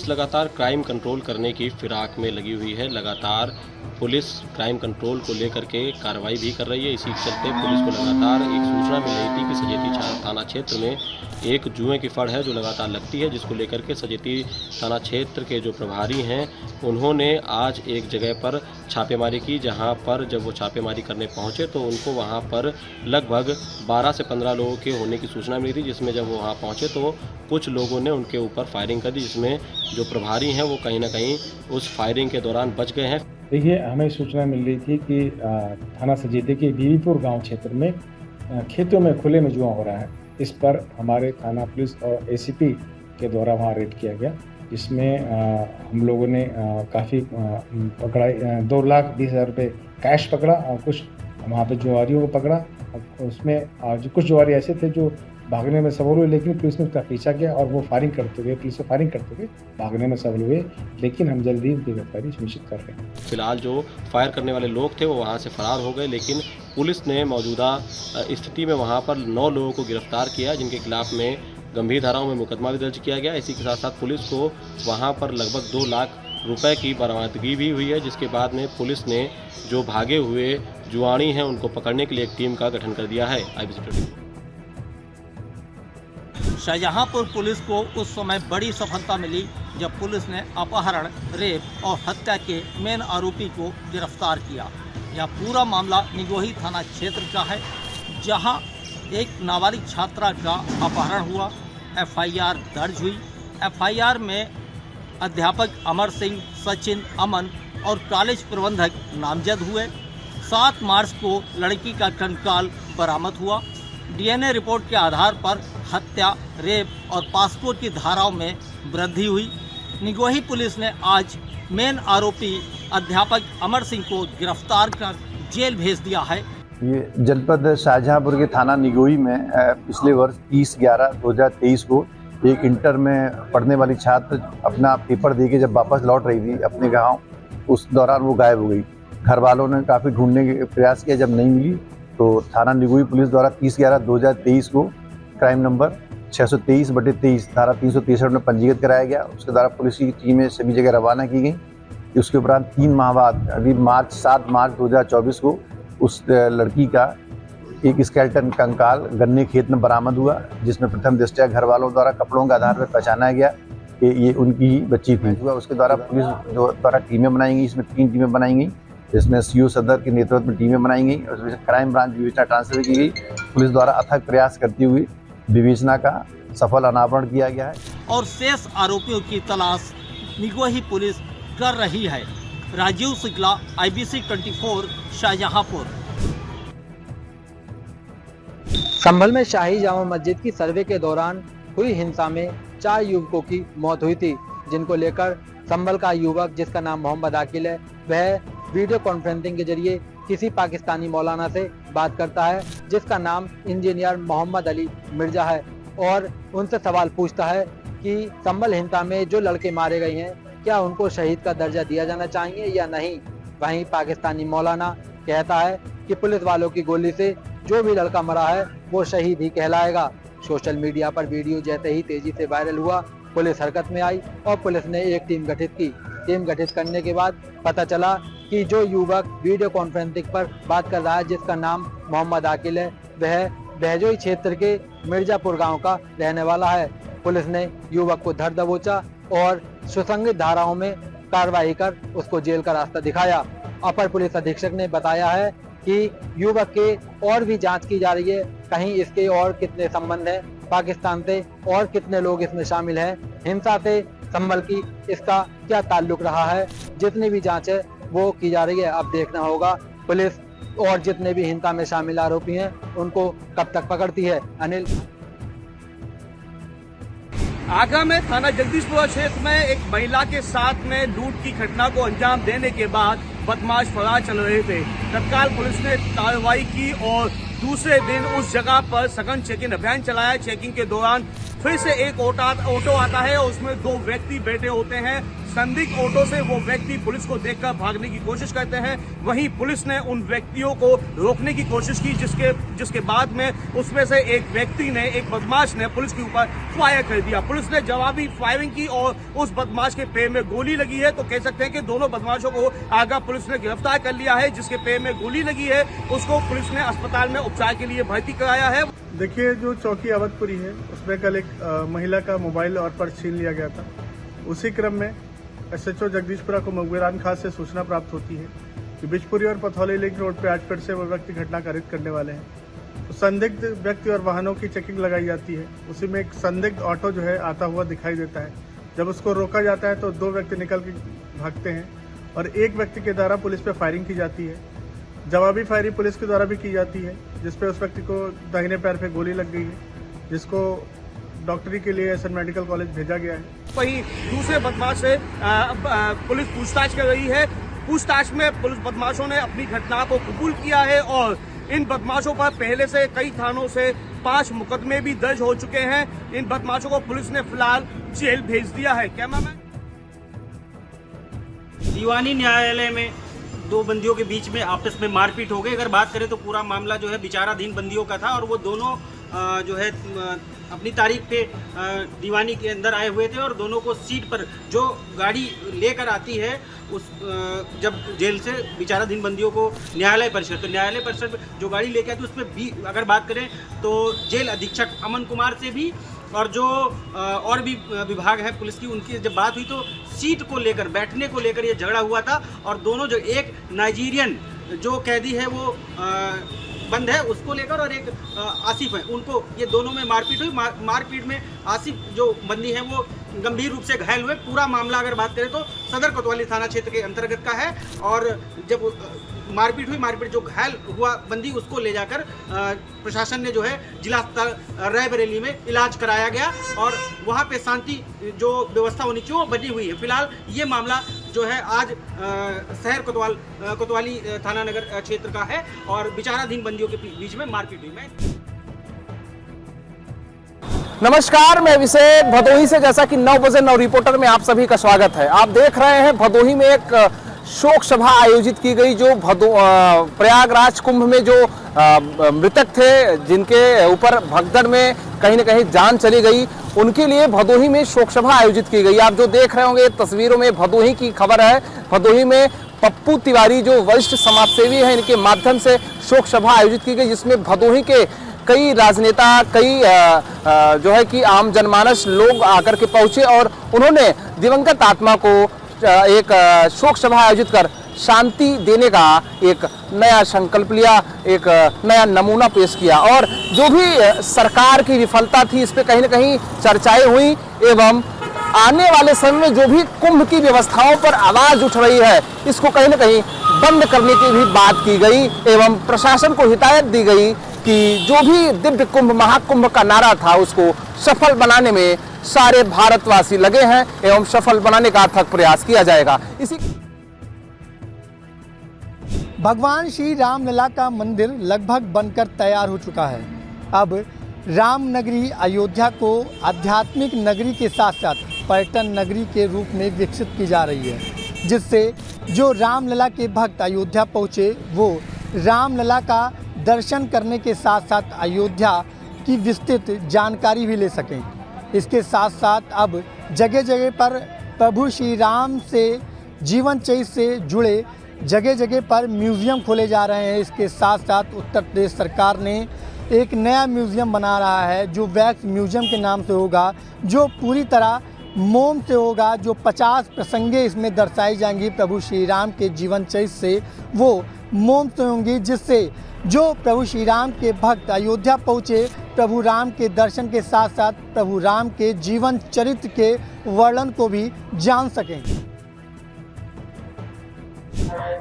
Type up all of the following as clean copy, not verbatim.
Police लगातार crime control करने की फिराक में लगी हुई है। लगातार पुलिस क्राइम कंट्रोल को लेकर के कार्रवाई भी कर रही है। इसी के चलते पुलिस को लगातार एक सूचना मिल रही थी कि सजेती थाना क्षेत्र में एक जुए की फड़ है जो लगातार लगती है, जिसको लेकर के सजेती थाना क्षेत्र के जो प्रभारी हैं उन्होंने आज एक जगह पर छापेमारी की, जहां पर जब वो छापेमारी करने पहुंचे तो उनको वहां पर लगभग 12 से 15 लोगों के होने की सूचना मिली थी, जिसमें जब वो वहां पहुंचे तो कुछ लोगों ने उनके ऊपर फायरिंग कर दी, जिसमें जो प्रभारी हैं वो कहीं ना कहीं उस फायरिंग के दौरान बच गए हैं। देखिए, हमें सूचना मिल रही थी कि थाना सजेती के बीवीपुर गांव क्षेत्र में खेतों में खुले में जुआ हो रहा है। इस पर हमारे थाना पुलिस और एसीपी के द्वारा वहां रेड किया गया, जिसमें हम लोगों ने काफ़ी पकड़ा, 2,20,000 रुपये कैश पकड़ा और कुछ वहाँ पे जुआरियों को पकड़ा। उसमें जो कुछ जुआरी ऐसे थे जो भागने में सफल हुए, लेकिन पुलिस ने उसका पीछा किया और वो फायरिंग करते हुए, पुलिस से फायरिंग करते हुए भागने में सफल हुए, लेकिन हम जल्दी उनकी गिरफ्तारी सुनिश्चित कर रहे हैं। फिलहाल जो फायर करने वाले लोग थे वो वहाँ से फरार हो गए, लेकिन पुलिस ने मौजूदा स्थिति में वहाँ पर 9 लोगों को गिरफ्तार किया, जिनके खिलाफ में गंभीर धाराओं में मुकदमा भी दर्ज किया गया। इसी के साथ साथ पुलिस को वहाँ पर लगभग 2 लाख रुपए की बरामदगी भी हुई है, जिसके बाद में पुलिस ने जो भागे हुए जुआरी हैं उनको पकड़ने के लिए एक टीम का गठन कर दिया है। IBC शाहजहांपुर पुलिस को उस समय बड़ी सफलता मिली जब पुलिस ने अपहरण, रेप और हत्या के मेन आरोपी को गिरफ्तार किया। यह पूरा मामला निगोही थाना क्षेत्र का है, जहां एक नाबालिग छात्रा का अपहरण हुआ। FIR दर्ज हुई। FIR में अध्यापक अमर सिंह, सचिन, अमन और कॉलेज प्रबंधक नामजद हुए। 7 मार्च को लड़की का कंकाल बरामद हुआ। DNA रिपोर्ट के आधार पर हत्या, रेप और पासपोर्ट की धाराओं में वृद्धि हुई। निगोही पुलिस ने आज मेन आरोपी अध्यापक अमर सिंह को गिरफ्तार कर जेल भेज दिया है। ये जनपद शाहजहांपुर के थाना निगोही में पिछले वर्ष 30/11/2023 को एक इंटर में पढ़ने वाली छात्र अपना पेपर देके जब वापस लौट रही थी अपने गांव, उस दौरान वो गायब हो गई। घर वालों ने काफ़ी ढूंढने के प्रयास किया, जब नहीं मिली तो थाना निगोही पुलिस द्वारा 30/11/2023 को क्राइम नंबर 623/23 धारा 363 में पंजीकृत कराया गया। उसके द्वारा पुलिस की टीमें सभी जगह रवाना की गई। उसके उपरांत 3 माह बाद अभी 7 मार्च 2024 को उस लड़की का एक स्केलेटन कंकाल गन्ने खेत में बरामद हुआ, जिसमें प्रथम दृष्टया घर वालों द्वारा कपड़ों के आधार पर पहचाना गया कि ये उनकी ही बच्ची थी। उसके द्वारा पुलिस द्वारा टीमें बनाई गई, इसमें 3 टीमें बनाई गई, जिसमें CO सदर के नेतृत्व में टीमें बनाई गई और उसमें क्राइम ब्रांच विवेचना ट्रांसफर की गई। पुलिस द्वारा अथक प्रयास करती हुई विवेचना का सफल अनावरण किया गया है और शेष आरोपियों की तलाश निगोही पुलिस कर रही है। राजीव शुक्ला, IBC 24, शाहजहांपुर। संभल में शाही जामा मस्जिद की सर्वे के दौरान हुई हिंसा में 4 युवकों की मौत हुई थी, जिनको लेकर संभल का युवक, जिसका नाम मोहम्मद आकिल है, वह वीडियो कॉन्फ्रेंसिंग के जरिए किसी पाकिस्तानी मौलाना से बात करता है, जिसका नाम इंजीनियर मोहम्मद अली मिर्जा है, और उनसे सवाल पूछता है कि संभल हिंसा में जो लड़के मारे गए हैं, क्या उनको शहीद का दर्जा दिया जाना चाहिए या नहीं। वहीं पाकिस्तानी मौलाना कहता है कि पुलिस वालों की गोली से जो भी लड़का मरा है वो शहीद ही कहलाएगा। सोशल मीडिया पर वीडियो जैसे ही तेजी से वायरल हुआ, पुलिस हरकत में आई और पुलिस ने एक टीम गठित की। टीम गठित करने के बाद पता चला कि जो युवक वीडियो कॉन्फ्रेंसिंग पर बात कर रहा है, जिसका नाम मोहम्मद आकिल है, वह बहजोई क्षेत्र के मिर्जापुर गांव का रहने वाला है। पुलिस ने युवक को धर दबोचा और सुसंगत धाराओं में कार्रवाई कर उसको जेल का रास्ता दिखाया। अपर पुलिस अधीक्षक ने बताया है कि युवक के और भी जांच की जा रही है, कहीं इसके और कितने संबंध हैं पाकिस्तान से और कितने लोग इसमें शामिल हैं, हिंसा से संभल की इसका क्या ताल्लुक रहा है। जितनी भी जांच है वो की जा रही है। अब देखना होगा पुलिस और जितने भी हिंसा में शामिल आरोपी हैं उनको कब तक पकड़ती है। अनिल। आगरा में थाना जगदीशपुरा क्षेत्र में एक महिला के साथ में लूट की घटना को अंजाम देने के बाद बदमाश फरार चल रहे थे। तत्काल पुलिस ने कार्रवाई की और दूसरे दिन उस जगह पर सघन चेकिंग अभियान चलाया। चेकिंग के दौरान फिर से एक ऑटो आता है और उसमें 2 व्यक्ति बैठे होते हैं, संदिग्ध ऑटो से वो व्यक्ति पुलिस को देखकर भागने की कोशिश करते हैं। वहीं पुलिस ने उन व्यक्तियों को रोकने की कोशिश की, जिसके बाद में उसमें से एक व्यक्ति ने, एक बदमाश ने पुलिस के ऊपर फायर कर दिया। पुलिस ने जवाबी फायरिंग की और उस बदमाश के पैर में गोली लगी है। तो कह सकते हैं कि दोनों बदमाशों को आगा पुलिस ने गिरफ्तार कर लिया है। जिसके पैर में गोली लगी है उसको पुलिस ने अस्पताल में उपचार के लिए भर्ती कराया है। देखिए, जो चौकी अवधपुरी है उसमें कल एक महिला का मोबाइल और पर्स छीन लिया गया था। उसी क्रम में SHO जगदीशपुरा को मुखबिरान खास से सूचना प्राप्त होती है कि बिजपुरी और पथौली लिंक रोड पे आज फिर से वो व्यक्ति घटना कारित करने वाले हैं। तो संदिग्ध व्यक्ति और वाहनों की चेकिंग लगाई जाती है। उसी में एक संदिग्ध ऑटो जो है आता हुआ दिखाई देता है। जब उसको रोका जाता है तो 2 व्यक्ति निकल के भागते हैं और एक व्यक्ति के द्वारा पुलिस पे फायरिंग की जाती है। जवाबी फायरिंग पुलिस के द्वारा भी की जाती है, जिसपे उस व्यक्ति को दाहिने पैर पे गोली लग गई है, जिसको डॉक्टरी के लिए SN मेडिकल कॉलेज भेजा गया है। वहीं दूसरे बदमाश से पुलिस पूछताछ कर रही है। पूछताछ में पुलिस बदमाशों ने अपनी घटना को कबूल किया है और इन बदमाशों पर पहले से कई थानों से 5 मुकदमे भी दर्ज हो चुके हैं। इन बदमाशों को पुलिस ने फिलहाल जेल भेज दिया है। कैमरामैन दीवानी न्यायालय में 2 बंदियों के बीच में आपस में मारपीट हो गई। अगर बात करें तो पूरा मामला जो है विचाराधीन बंदियों का था और वो दोनों जो है अपनी तारीख पे दीवानी के अंदर आए हुए थे और दोनों को सीट पर जो गाड़ी लेकर आती है उस जब जेल से विचाराधीन बंदियों को न्यायालय परिसर जो गाड़ी लेके आती है उसमें भी अगर बात करें तो जेल अधीक्षक अमन कुमार से भी और जो और भी विभाग है पुलिस की, उनकी जब बात हुई तो सीट को लेकर, बैठने को लेकर ये झगड़ा हुआ था और दोनों जो एक नाइजीरियन जो कैदी है वो बंद है उसको लेकर और एक आसिफ है, उनको ये दोनों में मारपीट हुई। मारपीट में आसिफ जो बंदी है वो गंभीर रूप से घायल हुए। पूरा मामला अगर बात करें तो सदर कोतवाली थाना क्षेत्र के अंतर्गत का है और जब मारपीट हुई, मारपीट जो घायल हुआ बंदी उसको ले जाकर प्रशासन ने जो है जिला अस्पताल रायबरेली में इलाज कराया गया और वहाँ पे शांति जो व्यवस्था होनी चाहिए वो बनी हुई है। फिलहाल ये मामला जो है आज शहर कोतवाली थाना नगर क्षेत्र का है और विचाराधीन बंदियों के बीच में मारपीट हुई। नमस्कार, मैं विषय भदोही से, जैसा कि 9 बजे 9 रिपोर्टर में आप सभी का स्वागत है। आप देख रहे हैं भदोही में एक शोक सभा आयोजित की गई जो प्रयागराज कुंभ में जो मृतक थे, जिनके ऊपर भगदड़ में कहीं न कहीं जान चली गई, उनके लिए भदोही में शोक सभा आयोजित की गई। आप जो देख रहे होंगे तस्वीरों में भदोही की खबर है। भदोही में पप्पू तिवारी जो वरिष्ठ समाजसेवी हैं, इनके माध्यम से शोक सभा आयोजित की गई, जिसमें भदोही के कई राजनेता, कई जो है कि आम जनमानस लोग आकर के पहुंचे और उन्होंने दिवंगत आत्मा को एक शोक सभा आयोजित कर शांति देने का एक नया संकल्प लिया, एक नया नमूना पेश किया और जो भी सरकार की विफलता थी इस पे कहीं न कहीं चर्चाएं हुई एवं आने वाले समय में जो भी कुंभ की व्यवस्थाओं पर आवाज उठ रही है इसको कहीं न कहीं बंद करने की भी बात की गई एवं प्रशासन को हिदायत दी गई कि जो भी दिव्य कुंभ महाकुंभ का नारा था उसको सफल बनाने में सारे भारतवासी लगे हैं एवं सफल बनाने का अथक प्रयास किया जाएगा। इसी भगवान श्री रामलला का मंदिर लगभग बनकर तैयार हो चुका है। अब राम नगरी अयोध्या को आध्यात्मिक नगरी के साथ साथ पर्यटन नगरी के रूप में विकसित की जा रही है, जिससे जो रामलला के भक्त अयोध्या पहुँचे वो रामलला का दर्शन करने के साथ साथ अयोध्या की विस्तृत जानकारी भी ले सकें। इसके साथ साथ अब जगह जगह पर प्रभु श्री राम से जीवन चरित्र से जुड़े जगह जगह पर म्यूज़ियम खोले जा रहे हैं। इसके साथ साथ उत्तर प्रदेश सरकार ने एक नया म्यूज़ियम बना रहा है जो वैक्स म्यूज़ियम के नाम से होगा, जो पूरी तरह मोम से होगा, जो 50 प्रसंगें इसमें दर्शाई जाएंगी प्रभु श्री राम के जीवन चरित्र से, वो मोम से होंगी, जिससे जो प्रभु श्री राम के भक्त अयोध्या पहुँचे प्रभु राम के दर्शन के साथ साथ प्रभु राम के जीवन चरित्र के वर्णन को भी जान सकें।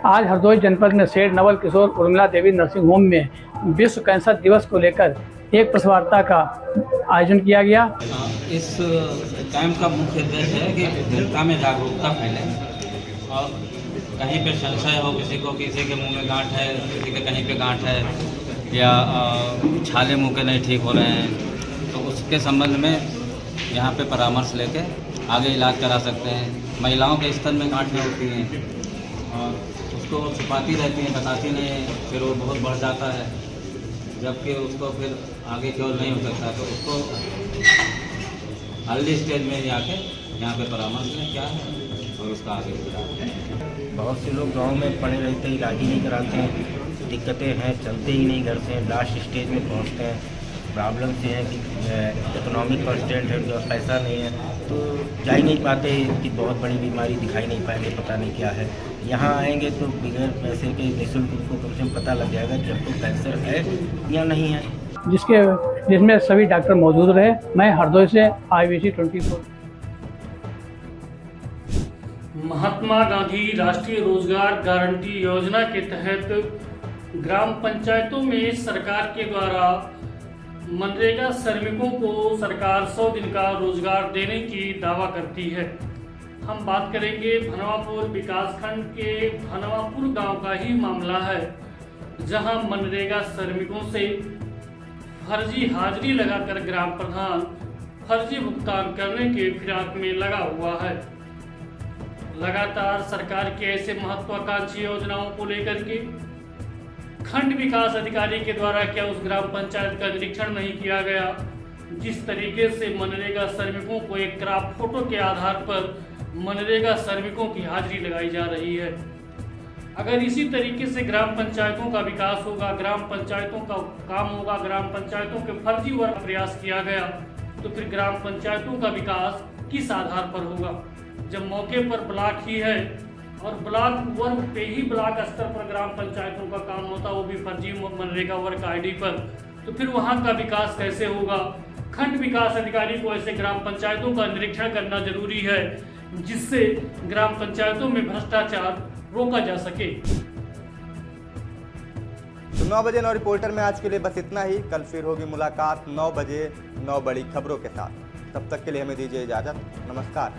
आज हरदोई जनपद में सेठ नवल किशोर उर्मिला देवी नर्सिंग होम में विश्व कैंसर दिवस को लेकर एक प्रेस वार्ता का आयोजन किया गया। इस कैंप का मुख्य उद्देश्य है कि जनता में जागरूकता फैले और कहीं पे संशय हो, किसी के मुंह में गांठ है, किसी के कहीं पे गांठ है या छाले मुंह के नहीं ठीक हो रहे हैं, तो उसके संबंध में यहाँ पे परामर्श लेके आगे इलाज करा सकते हैं। महिलाओं के स्तन में गांठें होती हैं और उसको छुपाती रहती हैं, बताती नहीं है, फिर वो बहुत बढ़ जाता है, जबकि उसको फिर आगे क्योर नहीं हो सकता, तो उसको अर्ली स्टेज में जाके यहाँ पे परामर्श लें क्या है और उसका आगे इलाज। बहुत से लोग गांव में पड़े रहते हैं, इलाज ही नहीं कराते हैं, दिक्कतें हैं, चलते ही नहीं घर से, लास्ट स्टेज में पहुंचते हैं। प्रॉब्लम ये है कि इकोनॉमिक कंस्टेंट है, जो पैसा नहीं है तो जा ही नहीं पाते, कि बहुत बड़ी बीमारी दिखाई नहीं पाएंगे, पता नहीं क्या है। यहाँ आएंगे तो बगैर पैसे के निःशुल्क उनको कम से कम पता लग जाएगा कि आपको कैंसर है या नहीं है, जिसमें सभी डॉक्टर मौजूद रहे। मैं हरदोई से IBC 24। महात्मा गांधी राष्ट्रीय रोजगार गारंटी योजना के तहत ग्राम पंचायतों में सरकार के द्वारा मनरेगा श्रमिकों को सरकार 100 दिन का रोजगार देने की दावा करती है। हम बात करेंगे भनवापुर विकासखंड के भनवापुर गांव का ही मामला है, जहां मनरेगा श्रमिकों से फर्जी हाजिरी लगाकर ग्राम प्रधान फर्जी भुगतान करने के फिराक में लगा हुआ है। लगातार सरकार की ऐसे महत्वाकांक्षी योजनाओं को लेकर के खंड विकास अधिकारी के द्वारा क्या उस ग्राम पंचायत का निरीक्षण नहीं किया गया। जिस तरीके से मनरेगा श्रमिकों को एक क्राफ्ट फोटो के आधार पर मनरेगा श्रमिकों की हाजिरी लगाई जा रही है। अगर इसी तरीके से ग्राम पंचायतों का विकास होगा, ग्राम पंचायतों का काम होगा, ग्राम पंचायतों के फर्जी वर्ग प्रयास किया गया, तो फिर ग्राम पंचायतों का विकास किस आधार पर होगा। जब मौके पर ब्लॉक ही है और ब्लॉक वर्ग पे ही ब्लॉक स्तर पर ग्राम पंचायतों का काम होता, वो भी फर्जी मनरेगा वर्ग ID पर, तो फिर वहाँ का विकास कैसे होगा। खंड विकास अधिकारी को ऐसे ग्राम पंचायतों का निरीक्षण करना जरूरी है, जिससे ग्राम पंचायतों में भ्रष्टाचार रोका जा सके। तो 9 बजे 9 रिपोर्टर में आज के लिए बस इतना ही। कल फिर होगी मुलाकात 9 बजे 9 बड़ी खबरों के साथ। तब तक के लिए हमें दीजिए इजाजत। नमस्कार।